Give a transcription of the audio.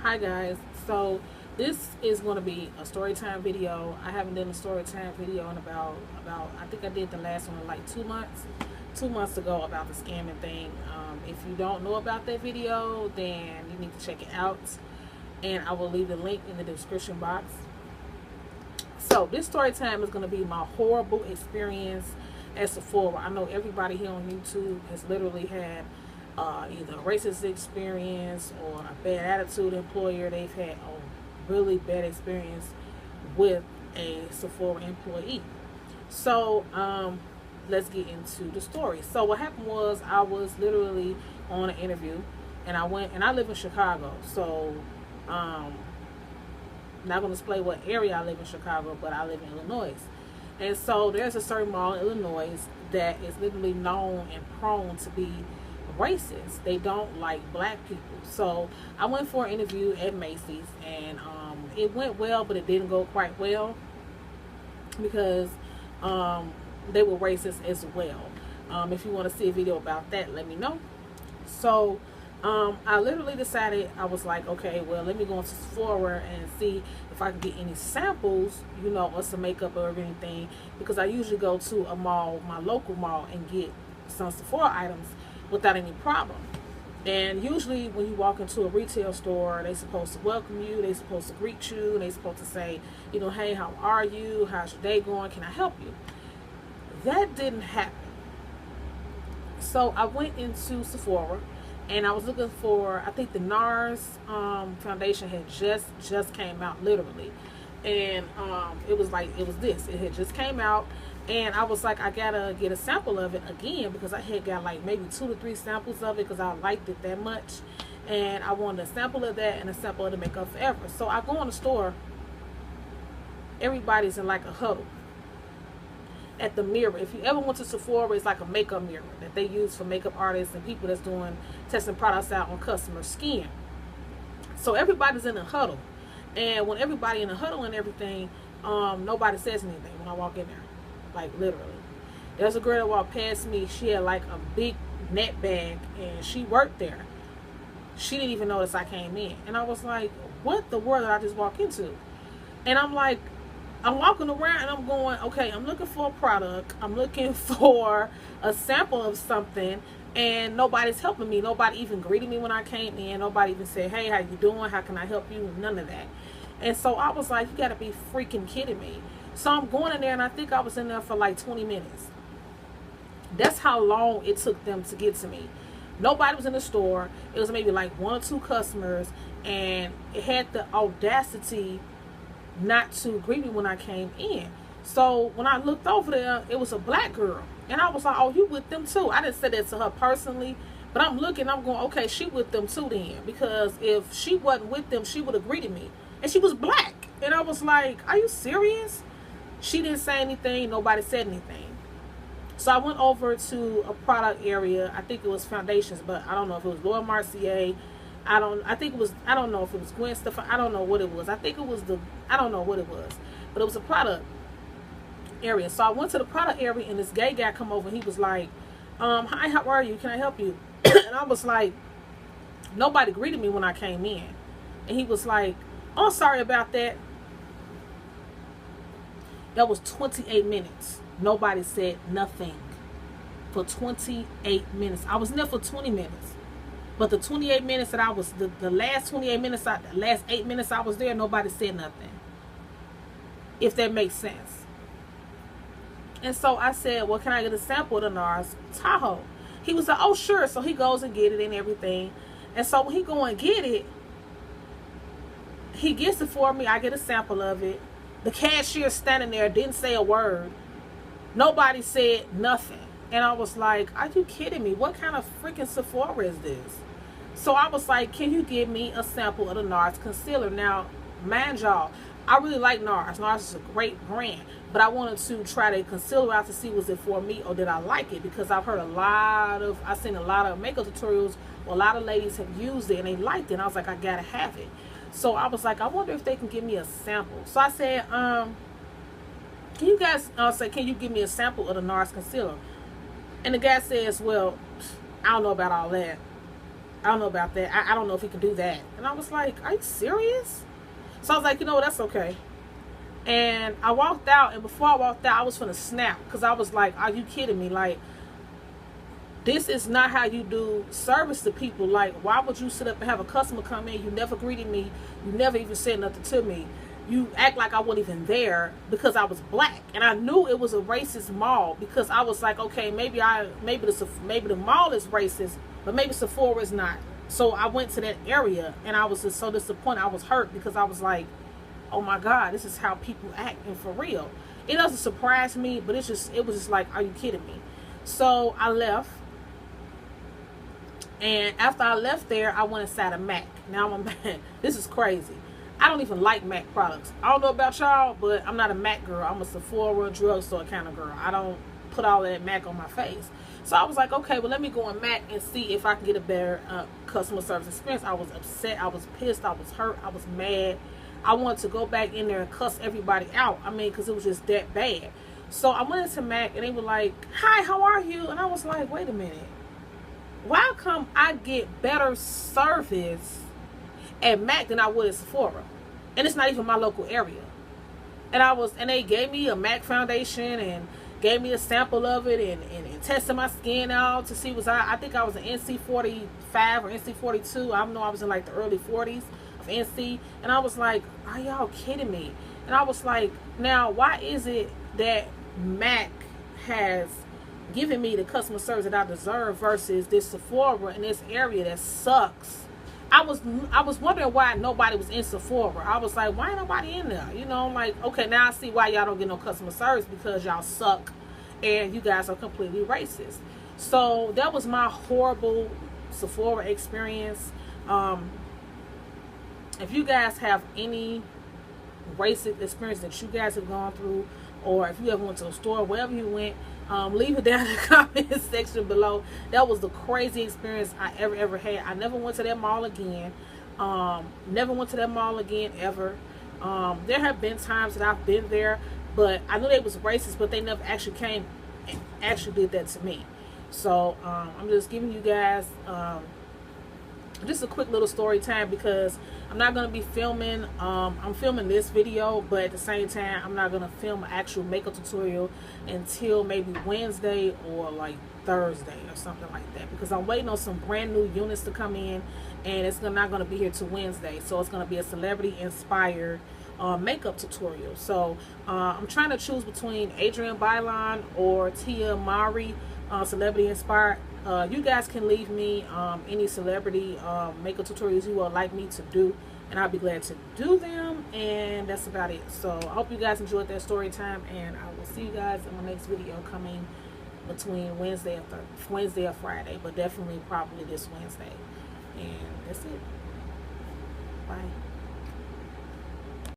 Hi guys, so this is going to be a story time video. I haven't done a story time video in about I think I did the last one in like 2 months, 2 months ago about the scamming thing. If you don't know about that video, then you need to check it out, and I will leave the link in the description box. So this story time is going to be my horrible experience at Sephora. I know everybody here on YouTube has literally had either a racist experience or a bad attitude employer. They've had a really bad experience with a Sephora employee. So let's get into the story. So what happened was I was literally on an interview, and I live in Chicago. So not going to display what area I live in Chicago, but I live in Illinois. And so there's a certain mall in Illinois that is literally known and prone to be racist. They don't like black people. So I went for an interview at Macy's, and it went well, but it didn't go quite well because they were racist as well. If you want to see a video about that, let me know. So I literally decided, I was like, okay, well, let me go into Sephora and see if I can get any samples, or some makeup or anything, because I usually go to a mall, my local mall, and get some Sephora items without any problem. And usually when you walk into a retail store, they're supposed to welcome you, they're supposed to greet you, and they're supposed to say, hey, how are you? How's your day going? Can I help you? That didn't happen. So I went into Sephora, and I was looking for, I think the NARS foundation had just came out, literally. And it was this. It had just came out. And I was like, I gotta get a sample of it again, because I had got like maybe 2 to 3 samples of it because I liked it that much. And I wanted a sample of that and a sample of the Makeup Forever. So I go in the store. Everybody's in like a huddle at the mirror. If you ever went to Sephora, it's like a makeup mirror that they use for makeup artists and people that's doing testing products out on customer skin. So everybody's in a huddle, and when everybody in a huddle and everything, nobody says anything when I walk in there. Like literally, there's a girl that walked past me. She had like a big net bag, and she worked there. She didn't even notice I came in, and I was like, what the world did I just walk into? And I'm like, I'm walking around and I'm going, okay, I'm looking for a product. I'm looking for a sample of something, and nobody's helping me. Nobody even greeted me when I came in. Nobody even said, hey, how you doing? How can I help you? None of that. And so I was like, you got to be freaking kidding me. So I'm going in there, and I think I was in there for like 20 minutes. That's how long it took them to get to me. Nobody was in the store. It was maybe like 1 or 2 customers, and it had the audacity not to greet me when I came in. So when I looked over there, it was a black girl, and I was like, oh, you with them too? I didn't say that to her personally, but I'm looking, I'm going, okay, she with them too then, because if she wasn't with them, she would have greeted me, and she was black. And I was like, are you serious? She didn't say anything. Nobody said anything. So I went over to a product area. I think it was foundations, but I don't know if it was Laura Mercier. I don't know if it was Gwen Stefani. I don't know what it was. I don't know what it was, but it was a product area. So I went to the product area, and this gay guy come over, and he was like, hi, how are you? Can I help you? And I was like, nobody greeted me when I came in. And he was like, oh, sorry about that. That was 28 minutes. Nobody said nothing for 28 minutes. I was there for 20 minutes. But the 28 minutes that I was, the last 28 minutes, the last 8 minutes I was there, nobody said nothing. If that makes sense. And so I said, well, can I get a sample of the NARS Tahoe? He was like, oh, sure. So he goes and get it and everything. And so when he go and get it, he gets it for me. I get a sample of it. The cashier standing there didn't say a word. Nobody said nothing. And I was like, are you kidding me? What kind of freaking Sephora is this? So I was like, can you give me a sample of the NARS concealer? Now, mind y'all, I really like NARS. NARS is a great brand. But I wanted to try the concealer out to see was it for me or did I like it? Because I've seen a lot of makeup tutorials where a lot of ladies have used it and they liked it. And I was like, I gotta have it. So I was like, I wonder if they can give me a sample. So I said, can you give me a sample of the NARS concealer? And the guy says, well, I don't know about all that. I don't know about that. I don't know if he can do that. And I was like, are you serious? So I was like, you know what, that's okay. And I walked out, and before I walked out, I was finna snap, because I was like, are you kidding me? Like, this is not how you do service to people. Like, why would you sit up and have a customer come in? You never greeted me. You never even said nothing to me. You act like I wasn't even there because I was black. And I knew it was a racist mall, because I was like, okay, maybe the mall is racist, but maybe Sephora is not. So I went to that area, and I was just so disappointed. I was hurt, because I was like, oh my God, this is how people act, and for real. It doesn't surprise me, but it was just like, are you kidding me? So I left. And after I left there, I went inside a MAC. Now I'm a MAC. This is crazy. I don't even like MAC products. I don't know about y'all, but I'm not a MAC girl. I'm a Sephora drugstore kind of girl. I don't put all that MAC on my face. So I was like, okay, well, let me go in MAC and see if I can get a better customer service experience. I was upset. I was pissed. I was hurt. I was mad. I wanted to go back in there and cuss everybody out. I mean, because it was just that bad. So I went into MAC, and they were like, hi, how are you? And I was like, wait a minute. Why come I get better service at MAC than I would at Sephora? And it's not even my local area. And they gave me a MAC foundation and gave me a sample of it, and tested my skin out to see I think I was an NC 45 or NC 42. I know I was in like the early 40s of NC. And I was like, are y'all kidding me? And I was like, now why is it that MAC has giving me the customer service that I deserve versus this Sephora in this area that sucks? I was wondering why nobody was in Sephora. I was like, why ain't nobody in there? You know, I'm like, okay, now I see why y'all don't get no customer service, because y'all suck and you guys are completely racist. So that was my horrible Sephora experience. If you guys have any racist experience that you guys have gone through, or if you ever went to a store, wherever you went, leave it down in the comment section below. That was the crazy experience I ever had. I never went to that mall again. Never went to that mall again ever. There have been times that I've been there, but I knew they was racist, but they never actually came and actually did that to me. So I'm just giving you guys just a quick little story time, because I'm not going to be filming. I'm filming this video, but at the same time, I'm not going to film an actual makeup tutorial until maybe Wednesday or like Thursday or something like that, because I'm waiting on some brand new units to come in, and it's not going to be here till Wednesday. So it's going to be a celebrity inspired makeup tutorial. So I'm trying to choose between Adrienne Bailon or Tia Mowry, celebrity inspired. You guys can leave me any celebrity makeup tutorials you would like me to do, and I'll be glad to do them. And that's about it. So I hope you guys enjoyed that story time, and I will see you guys in my next video coming between Wednesday or Friday, but definitely probably this Wednesday. And that's it. Bye.